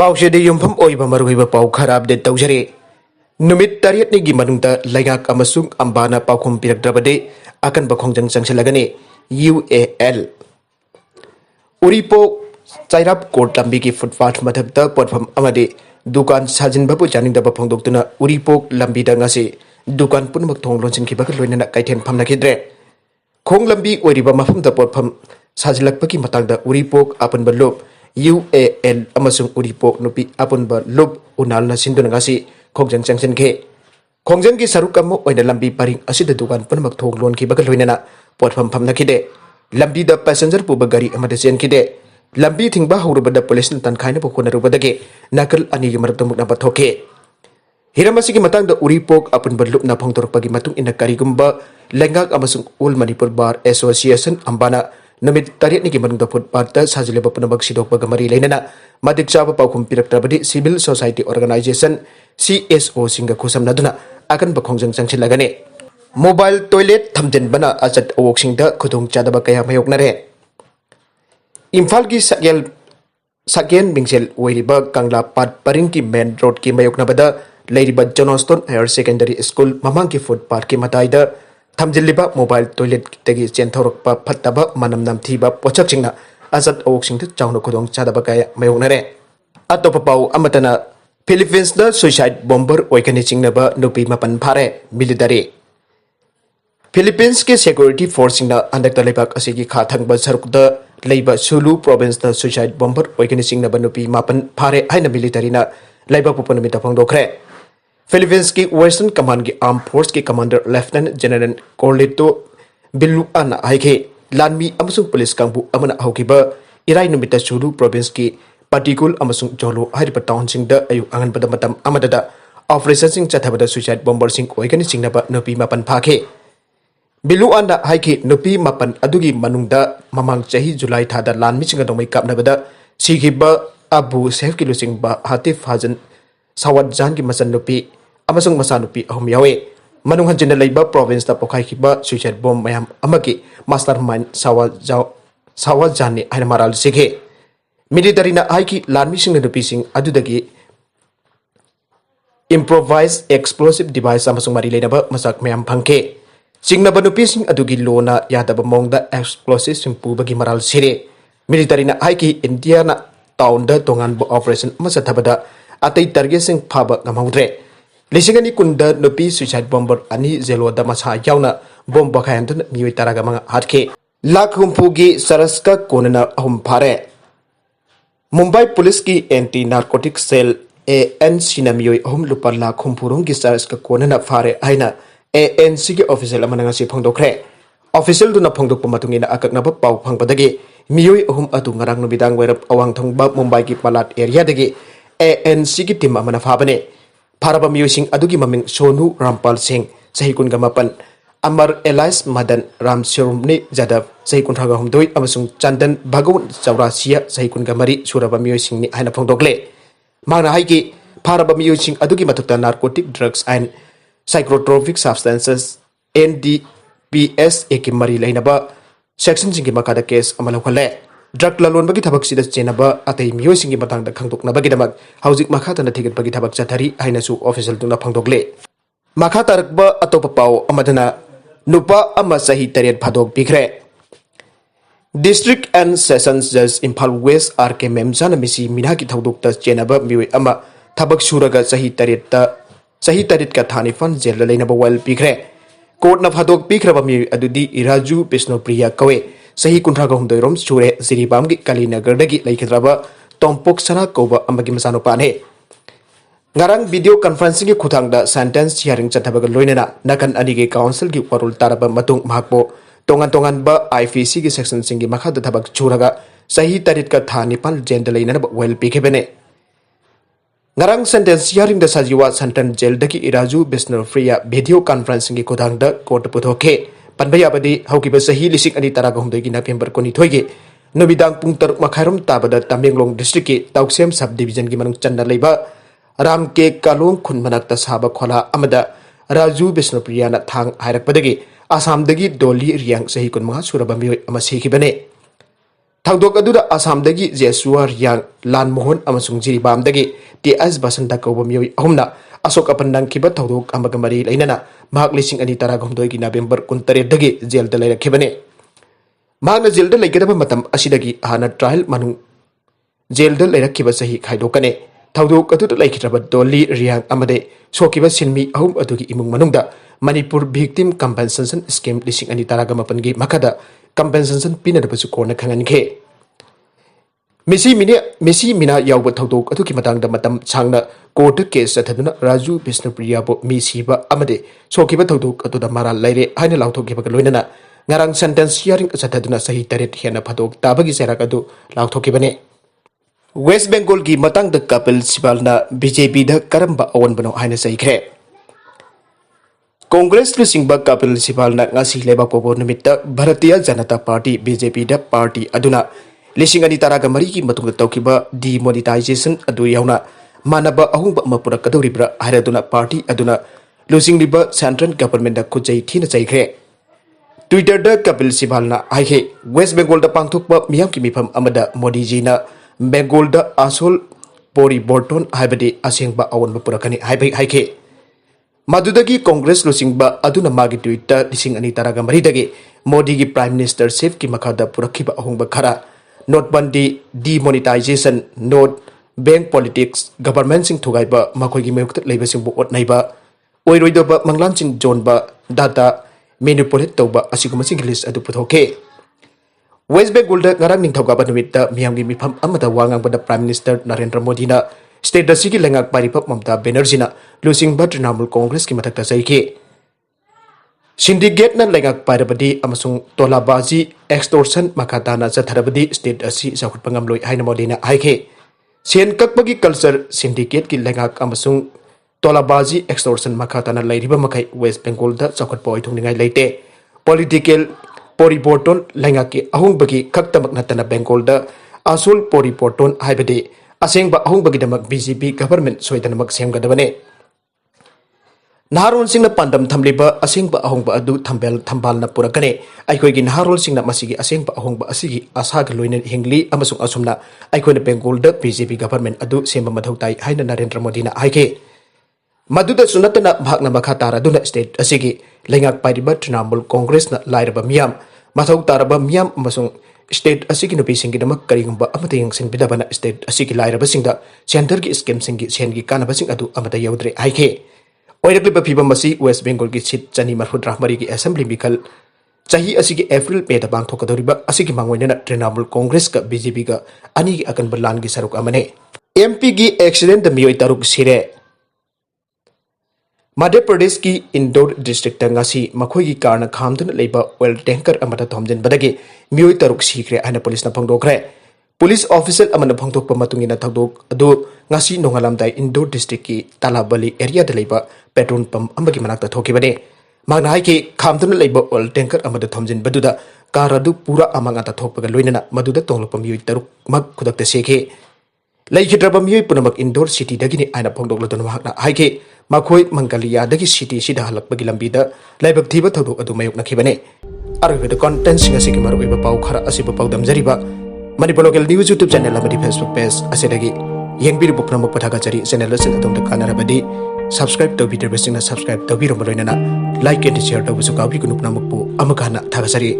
पाउसेदे युमफम ओइबा मरुइबा पाउ खरा अपडेट तौजरे नुमित तरियत निगी मनुंगता लैगाक अमसुंग अंबाना पाउखुम पिरक्तबदे अकन बखोंजंग चंगसिलगने UAL उरीपो चाइराप कोट लंबी की फुटपाथ मथक्ता पोटफम अमदे दुकान साजिनबपु जानिंदबा फोंदोक्तुना उरीपोक लंबी दंगासे दुकान पुनमक थोंग लोंसिनखिबा लोइनना काइथेन फमनखिद्रे खोंग लंबी ओइरिबा मफमदा पोटफम साजिलकपकी मतंगदा उरीपोक अपनबा लोप UAL अमसुंग उरीपोक नुपी अपनबा लोप उनालना सिंदुनगासी खोंजंग चंगसिनखे खोंजंग की सरुक अमो ओइना लंबी परिंग असिदा दुकान पुनमक थोंग लोनखिबा लोइनना पोटफम फमनखिदे लंबी द पैसेंजर पुबा गाड़ी अमदा चेनखिदे लंबी थिंगबा हौरबदा पुलिस तनखाइन होनरुबदगे नकल अनी मरक्ता मुक्नबा थोके हिरम असिगी मतंगदा उरीपोक अपनबा लुपना फोंदोरपगी मतुंग इना करिगुम्बा लेंगाक अमसुंग all Manipur bar association अंबाना नुमित Taret निगी मनुंगदा footpath साजिलेबा पुनमक सिदोकपगा मरी लेनना मदिक चाबा पाउखुम पिरक्तबदि सिविल सोसाइटी ऑर्गेनाइजेशन CSO सिंगा खुसमनदुना अकन बखोंजंग चंगसिलगने मोबाइल टॉयलेट थमजनबना अचत अवोक्सिंगदा खुदोंग चादबा कया मयोकनरे इम्फाल की सकेन मिंगसेल ओइरिबा कंगला पाट परिंग की मेन रोड की मयोकनबदा लेरिबा जोनोस्टोन हायर सेकेंडरी स्कूल ममांग की फुटपाथ की मताइदा थमजिलिबा मोबाइल टॉयलेट तगी चेंथौरकपा फत्तबा मनम नमथीबा पोचकसिंगना अचत अवोक्सिंगदा चाउना खुदोंग चादबा कया मयोकनरे अतोपा पाउ अमतना फिलीपींस दा सुसाइड बॉम्बर ओइकनि चिंगनबा नुपी मपन फारे मिलिटरी फिलीपींस के सिक्योरिटी फोर्सिंगना अंदर लेबाक असिगी खाथंगबा सरुकदा लेबा सुलू प्रोविंस दा सुसाइड बॉम्बर ओइकनि चिंगनबा नुपी मापन फारे हाइना मिलिटरीना लेबाक पुपनमिता फोंदोखरे फिलीपींस की वेस्टर्न कमांड की आर्म फोर्स के कमांडर लेफ्टिनेंट जनरल कोर्लेटो बिलुआना हाइखे लानमी अमसुंग पुलिस कांगबु अमना हौकिबा इराई नुमिता सुलू प्रोविंस की पार्टिकुल अमसुंग जोलो हाइरिबा टाउनसिंग दा अयु अंगनबदा मतम अमददा ऑपरेशन सिंग चथबदा सुसाइड बॉम्बर सिंग ओइकनि चिंगनबा नुपी मापन फाखे बिलुआना हाइखे नुपी मापन अदुगी मनुंगदा ममांग चाही जुलाई थादा लान मिचिंगा दोंमै कापनबदा सिगिबा अबू सेफ की लुसिंगबा हातिफ हाजन सावत जान की मसन नुपी अमसुंग मसा नुपी अहुम यावे मनुंग हंजिना लेबा प्रोविंस दा पोखाइखिबा सुसाइड बॉम्ब मयाम अमकी मास्टरमाइंड सावत जान ने आइना माराल सिगे मिलिटरीना हाइकी लान मिचिंगा नुपी सिंग अदुदगी इम्प्रोवाइज एक्सप्लोसिव डिवाइस अमसुंग मारी लेनबा मसक मयाम फंके चिंगनबा नुपीसिंग अदुगी लोना यादबा मोंगदा एक्सप्लोसिव सिंग पुबगी मराल सिरे मिलिटरीना हाइकी इंडियाना टाउन दा तोंगानबा ऑपरेशन मसथबदा अतै टारगेट सिंग फाबा ngमौद्रे लिसिंगनी कुंदा नुपी सुसाइड बॉम्बर अनि जेलोदा मसा यावना बॉम्ब बखायंतन मियोय तारागा मंगा हाटके लाख हुंफुगी सरस्का कोनना अहुम फारे मुंबई पुलिस की एंटी नारकोटिक सेल ANC ना मियोय अहुम लुपा लाख हुंफुरों की सरस्का कोनना फारे आइना ANC की ऑफिशियल अमनंगासी फोंदोखरे ऑफिशियल दुना फोंदोकपा मतुंगिना अककनबा पाउ फंगबदगे मियोय अहुम अतु ngarang nubidang वेरब अवांग थंगबा मुंबई की पलाट एरिया दगे ANC की टीम अमना फाबने फारबा मियोसिंग अदुगी ममिंग सोनू रामपाल सिंह सही कुनगा मपन अमर एलाइस मदन राम सिरुमनी जादव सही कुंठागा हमदोय अमसुंग चंदन भगवन चौरासिया सही कुनगा मरी सुरबा मियोसिंग नि हाइना फोंदोकले मांगना हाइकी फारबा मियोसिंग अदुगी मतुक्ता narcotic drugs and psychotropic substances NDPS की मरी लेनबा सेक्शन सिंह की मकादा केस अमल होखले ड्रग ललोनबगी थबक सिदा चेनबा अतै मियोसिंग की मतंगदा खंगतोकनबगीदमक हौजिक मखातना थिगतबगी थबक चथरी हाइनासु ऑफिशियल तुना फंगदोकले मखा तारकबा अतोप पाउ अमदना नुपा अमा सही तरेत भादोक पिखरे डिस्ट्रिक्ट एंड सेशंस जज इम्फाल वेस्ट RK मेमजाना मिसी मिना की थौदोकता चेनबा मियोय अमा थबक सुरगा सही तरेत का थानिफन जेल लेनबा वाल पिखरे कोर्ट न भादोक पिखरबा मियोय अदुदी इराजू बिष्णुप्रिया कवे सही कुंठागा हुमदोयरोम सुरे सिरिबाम की कलीनगरदगी लेखिद्रबा तोंपोक सना कोबा अमगी मसानुपाने ngarang video conferencing की खुथांगदा सेंटेंस हियरिंग चथबगा लोइनना नकन अनि के काउंसिल की वरुल तारबा मतुंग महकपो तोंगन बा IPC की सेक्शन सिंगी मखाद थबक छुरगा सही तरीत का था निपाल जेल लेना वेल पिखेबने ngarang सेंटेंस हियरिंग द सजीवा संतन जेल दकी इराजू बिष्णुप्रिया वीडियो कॉन्फ्रेंसिंग की खुथांगदा कोर्ट पुथोके पनबयाबदी हौकिबा सही लिसिंग अनि तरागा हुमदोगी नवेम्बर 23 नुबिदांग पुंग 6 मखाइरोम ताबदा तमेंगलोंग डिस्ट्रिक्ट की तौसेम सब डिवीजन की मनुंग चन्ना लेबा राम के कालोंग खुन मनकता साबा खोला अमदा राजू बिष्णुप्रियाना थांग हायरकपदगी आसाम दगी डोली रियांग सही 15 सुरबा मियोय अमा सिखिबने Thangdok aduda Assamdagi Jeswar yang Lan Mohan amasung Jiribamdagi T.S. Basanta kauba mioi ahumna Asok apandang kiba thangdok amaga mari lainana mahak lising ani taragomdoi gi November 13 jail da lairakibane. Mahakna jail da laigadaba matam asidagi hana trial manung jail da lairakkiba sahi khaidokane. Thangdok aduda laikhitraba Dolly Riang amade sokiba sinmi ahum adugi imung manungda Manipur Victim Compensation Scheme lising ani taragamapan gi makada compensation pinadabasu korna khanganke. Messi Mina yauba thawdok atuki matangda matam changna court case athaduna Raju Bisnupriya bo Misiba amade sokiba thawdok atuda maral laire haina lauthokiba loinana ngarang sentence hearing athaduna sahi taret hena phadok tabagi serak adu lauthokibane. West Bengal gi matangda Kapil Sibal na BJP da karamba awan bano haina saikre. Congress Lusingba Kapil Sibal na ngasi leba pobo nimitta Bharatiya Janata Party BJP da party aduna lising ani taraga mari ki matungda tawkiba demonetization adu yauna manaba ahungba mapura kadoribra haraduna party aduna losing liba central government da kujai thina chaikre. Twitter da Kapil Sibal na aihe West Bengal da pangthokba miyam ki mifam amada Modi ji na Bengal da asol pori borton haibadi asengba awan mapura kani haibai haike. Madudagi Congress lusingba aduna magi Twitter lising ani taraga mari dagi Modi gi Prime Minister Safe ki makada purakiba ahungba khara Notebandi demonetization note bank politics government sing thugaiba makoigi mayukta leiba singbu otnaiba oiroidoba manglan sing jonba data manipulate toba asiguma sing list adu puthoke. West Bengal da ngarang ningthauga numitta miyamgi mifam amada wangang bada Prime Minister Narendra Modi na state da sigi lengak paripap Mamta Banerjee na losing ba Trinamool Congress ki mathakta saiki. Syndicate na lengak parabadi amasung tolabazi extortion makatana zatharabadi state asi sakhut pangamloi haina modina haike. Sen kakbagi culture syndicate ki lengak amasung tolabazi extortion makatana lairiba makai West Bengal da sakhut poi thongningai leite. Political poriborton lengak ki ahungbagi khaktamak natana Bengal da asul poriborton haibadi asengba ahungbagi damak BJP government soidanamak semgadabane. Naharol sing na pandam thamliba asengba ahongba adu thambal na purakane aikoi gi naharol sing na masigi asengba ahongba asigi asaga loina hingli amasung asumna aikoi na Bengal da BJP government adu semba madhautai haina Narendra Modi na haike. Maduda sunatana bhagna makha taraduna state asigi lengak pairiba Trinamool Congress na lairaba miyam mathau taraba miyam amasung state asigi nupi singi damak karigumba amata yang sin bidabana state asigi lairaba singda center gi scheme singi sengi kanaba sing adu amata yaudre haike. Oirakliba pibam masi West Bengal ki seat chani marhudra mari ki assembly mikal chahi asigi April pe da bang thokadoriba asigi mangwaina Trinamool Congress ka BJP ka ani gi akan berlan gi saruk amane. MP gi accident da miyoi taruk sire. Madhya Pradesh ki Indore district ta ngasi makhoi gi karna khamduna leiba oil tanker amata thomjen badagi miyoi taruk sikre ana police na phangdokre. Police official amana phangthokpa matungina thakdok adu ngasi nongalamdai Indore district ki Talabali area da leiba petrol pump amagi manakta thokibane. Magna haiki khamduna leiba oil tanker amada thomjin baduda car adu pura amangata thokpaga loinana maduda tonglopam yoi taruk mag khudakta sekhe. Laikhidraba miyoi punamak Indore city dagini aina phangdokladuna mahakna haiki makhoi Mangalia dagi city sida halakpagi lambida laibak thiba thadok adu mayok nakhibane. Arweda content singa sigi maruiba pau khara asiba pau damjariba Manipur Local News YouTube channel amadi Facebook page asedagi yengbiru puknamak pathaga chari channel asin adomda kanarabadi subscribe to video basing na subscribe to biro maloinana like and share to busu kabi kunupnamak pu amakana thagasari.